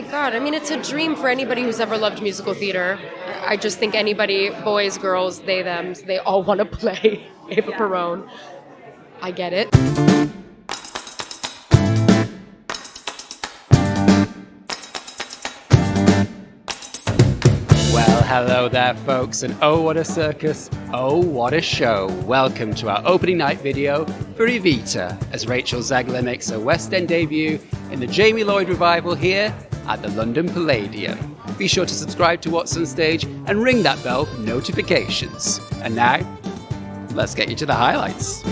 my God. I mean, it's a dream for anybody who's ever loved musical theater. I just think anybody, boys, girls, they, them, they all want to play Eva Perón. I get it. Well, hello there, folks, and oh, what a circus, oh, what a show. Welcome to our opening night video for Evita, as Rachel Zegler makes her West End debut in the Jamie Lloyd revival here at the London Palladium. Be sure to subscribe to WhatsOnStage and ring that bell for notifications. And now, let's get you to the highlights.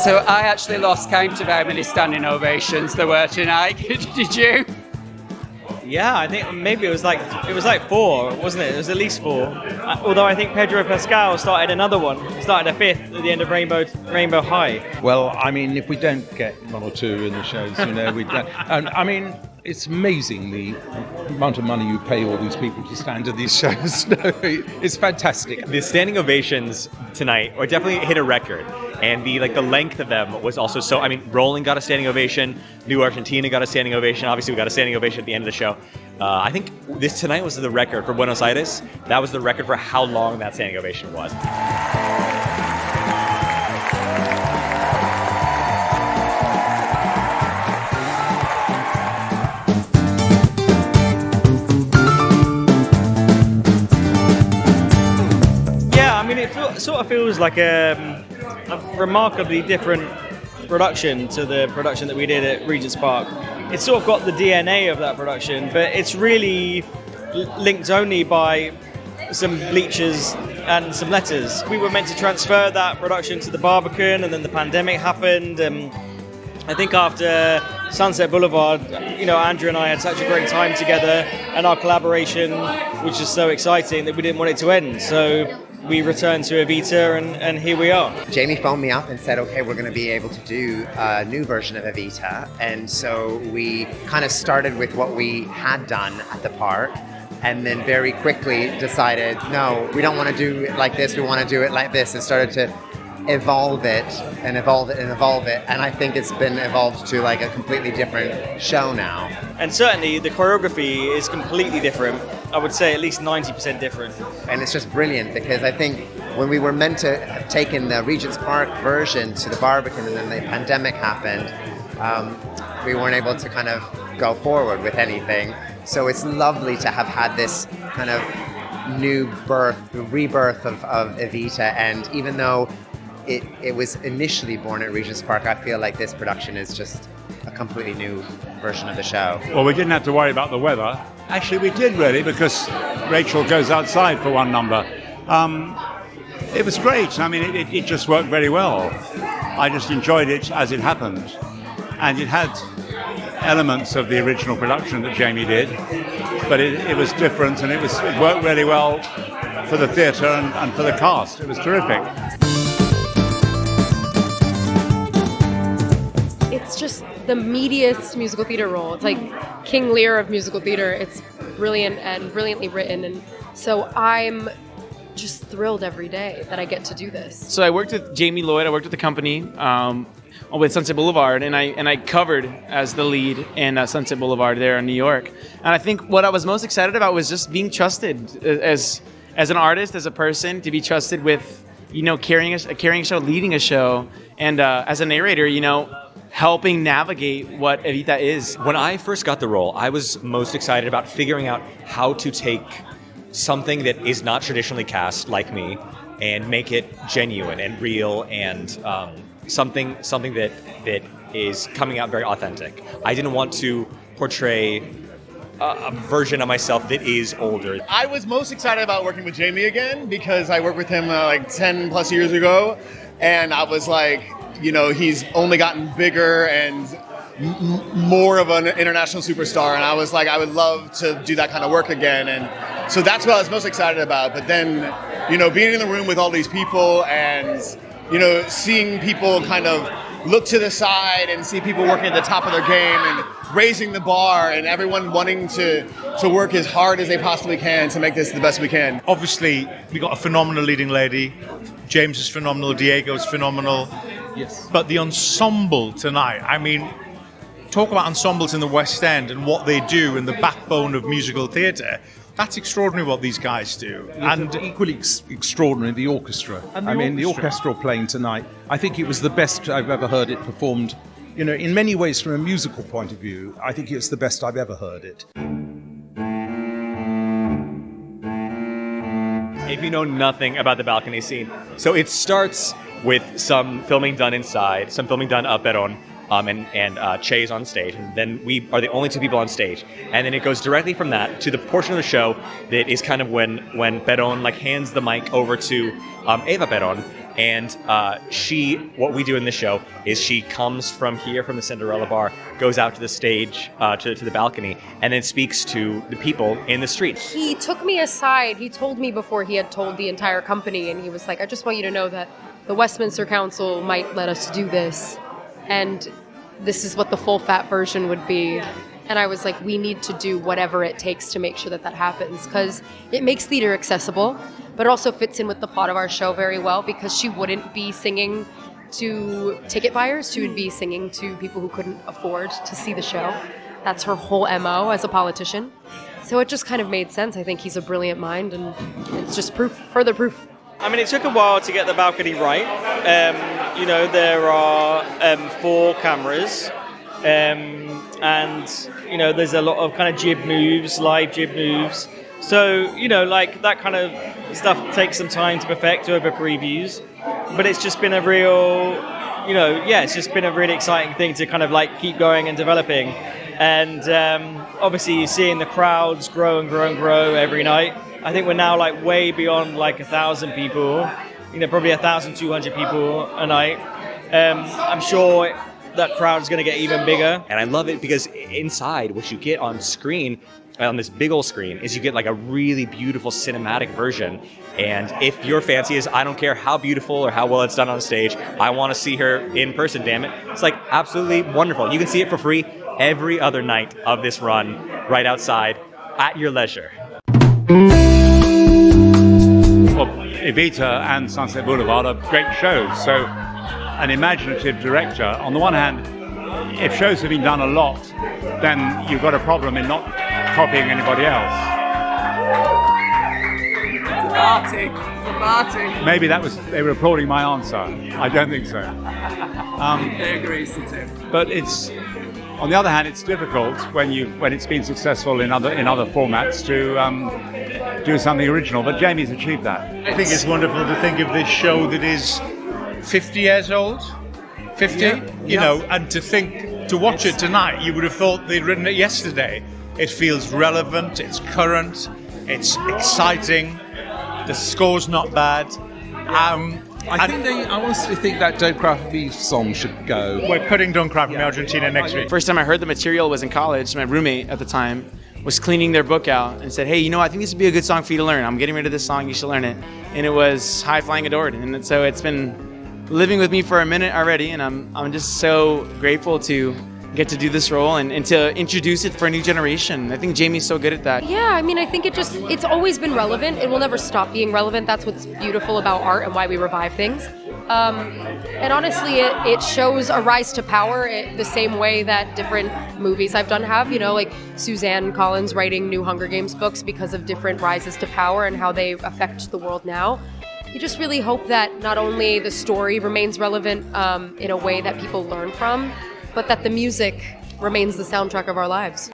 So I actually lost count of how many standing ovations there were tonight. Did you? Yeah, I think maybe it was like 4, wasn't it? It was at least 4. Although I think Pedro Pascal started another one. He started a 5th at the end of Rainbow High. Well, I mean, if we don't get 1 or 2 in the shows, we don't. I mean, it's amazing the amount of money you pay all these people to stand at these shows. It's fantastic. The standing ovations tonight definitely hit a record, and the length of them was also so. I mean, Rolling got a standing ovation, New Argentina got a standing ovation. Obviously, we got a standing ovation at the end of the show. I think this tonight was the record for Buenos Aires. That was the record for how long that standing ovation was. It sort of feels like a remarkably different production to the production that we did at Regent's Park. It's sort of got the DNA of that production, but it's really linked only by some bleachers and some letters. We were meant to transfer that production to the Barbican, and then the pandemic happened. I think after Sunset Boulevard, Andrew and I had such a great time together, and our collaboration was just so exciting that we didn't want it to end. So we returned to Evita, and here we are. Jamie phoned me up and said, okay, we're going to be able to do a new version of Evita. And so we kind of started with what we had done at the park, and then very quickly decided, no, we don't want to do it like this, we want to do it like this, and started to evolve it. And I think it's been evolved to like a completely different show now. And certainly the choreography is completely different. I would say at least 90% different. And it's just brilliant, because I think when we were meant to have taken the Regent's Park version to the Barbican, and then the pandemic happened, we weren't able to kind of go forward with anything. So it's lovely to have had this kind of new rebirth of Evita. And even though it was initially born at Regent's Park, I feel like this production is just a completely new version of the show. Well, we didn't have to worry about the weather. Actually, we did really, because Rachel goes outside for one number. It was great. I mean, it just worked very well. I just enjoyed it as it happened. And it had elements of the original production that Jamie did, but it was different, and it worked really well for the theatre and for the cast. It was terrific. It's just the meatiest musical theater role. It's like King Lear of musical theater. It's brilliant and brilliantly written, and so I'm just thrilled every day that I get to do this. So I worked with Jamie Lloyd. I worked with the company with Sunset Boulevard, and I covered as the lead in Sunset Boulevard there in New York. And I think what I was most excited about was just being trusted as an artist, as a person, to be trusted with carrying a show, leading a show, and as a narrator, helping navigate what Evita is. When I first got the role, I was most excited about figuring out how to take something that is not traditionally cast like me and make it genuine and real and something that is coming out very authentic. I didn't want to portray a version of myself that is older. I was most excited about working with Jamie again because I worked with him like 10 plus years ago, and I was like, you know, he's only gotten bigger and more of an international superstar, and I was like, I would love to do that kind of work again, and so that's what I was most excited about. But then, you know, being in the room with all these people and, you know, seeing people kind of look to the side and see people working at the top of their game and raising the bar and everyone wanting to work as hard as they possibly can to make this the best we can. Obviously, we got a phenomenal leading lady. James is phenomenal. Diego is phenomenal. Yes. But the ensemble tonight, I mean, talk about ensembles in the West End and what they do and the backbone of musical theatre. That's extraordinary what these guys do. And equally extraordinary, the orchestra. The orchestral playing tonight, I think it was the best I've ever heard it performed. You know, in many ways, from a musical point of view, I think it's the best I've ever heard it. If you know nothing about the balcony scene, so it starts with some filming done inside, some filming done up Perón, and Che's on stage, and then we are the only two people on stage, and then it goes directly from that to the portion of the show that is kind of when Perón like hands the mic over to Eva Perón, and what we do in this show is she comes from here, from the Cinderella bar, goes out to the stage, to the balcony, and then speaks to the people in the street. He took me aside. He told me before he had told the entire company, and he was like, I just want you to know that the Westminster Council might let us do this, and this is what the full fat version would be. And I was like, we need to do whatever it takes to make sure that happens, because it makes theater accessible, but it also fits in with the plot of our show very well, because she wouldn't be singing to ticket buyers. She would be singing to people who couldn't afford to see the show. That's her whole MO as a politician. So it just kind of made sense. I think he's a brilliant mind, and it's just further proof. I mean, it took a while to get the balcony right. You know, there are 4 cameras, and, you know, there's a lot of kind of jib moves, live jib moves. So, you know, like that kind of stuff takes some time to perfect over previews. But it's just been a real, you know, it's just been a really exciting thing to kind of like keep going and developing. And obviously seeing the crowds grow and grow and grow every night. I think we're now like way beyond like 1,000 people, you know, probably 1,200 people a night. I'm sure that crowd is going to get even bigger. And I love it because inside, what you get on screen, on this big old screen, is you get like a really beautiful cinematic version. And if your fancy is, I don't care how beautiful or how well it's done on stage, I want to see her in person, damn it. It's like absolutely wonderful. You can see it for free every other night of this run, right outside, at your leisure. Well, Evita and Sunset Boulevard are great shows. So an imaginative director, on the one hand, if shows have been done a lot, then you've got a problem in not copying anybody else. Maybe they were applauding my answer. I don't think so. They agree, but it's, on the other hand, it's difficult when it's been successful in other formats to do something original. But Jamie's achieved that. I think it's wonderful to think of this show that is 50 years old. 50, you know, and to watch it tonight, you would have thought they'd written it yesterday. It feels relevant, it's current, it's exciting, the score's not bad. I honestly think that Don't Cry For Me song should go. We're cutting Don't Cry For Me Argentina next week. First time I heard the material was in college. My roommate at the time was cleaning their book out and said, hey, you know, I think this would be a good song for you to learn. I'm getting rid of this song, you should learn it. And it was High Flying Adored. And so it's been living with me for a minute already, and I'm just so grateful to get to do this role and to introduce it for a new generation. I think Jamie's so good at that. Yeah, I mean, I think it's always been relevant. It will never stop being relevant. That's what's beautiful about art and why we revive things. And honestly, it shows a rise to power the same way that different movies I've done have, you know, like Suzanne Collins writing new Hunger Games books because of different rises to power and how they affect the world now. You just really hope that not only the story remains relevant in a way that people learn from, but that the music remains the soundtrack of our lives.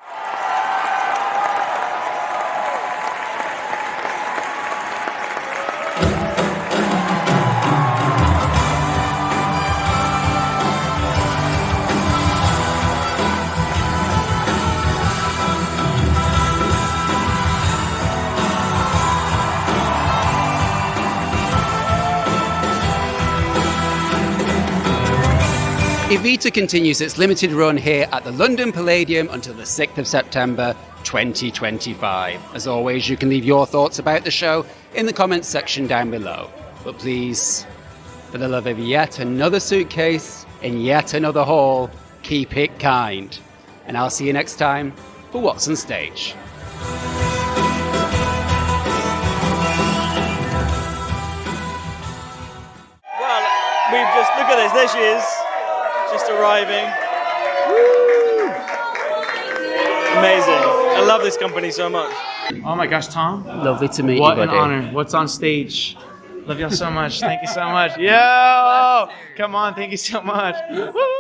Evita continues its limited run here at the London Palladium until the 6th of September 2025. As always, you can leave your thoughts about the show in the comments section down below. But please, for the love of yet another suitcase in yet another hall, keep it kind. And I'll see you next time for What's on Stage. Well, we've just, look at this, there she is. Just arriving. Woo! Amazing. I love this company so much. Oh my gosh, Tom. Lovely to meet What you, an buddy. honor. What's on stage? Love y'all so much. Thank you so much. Yo! Come on, thank you so much. Woo!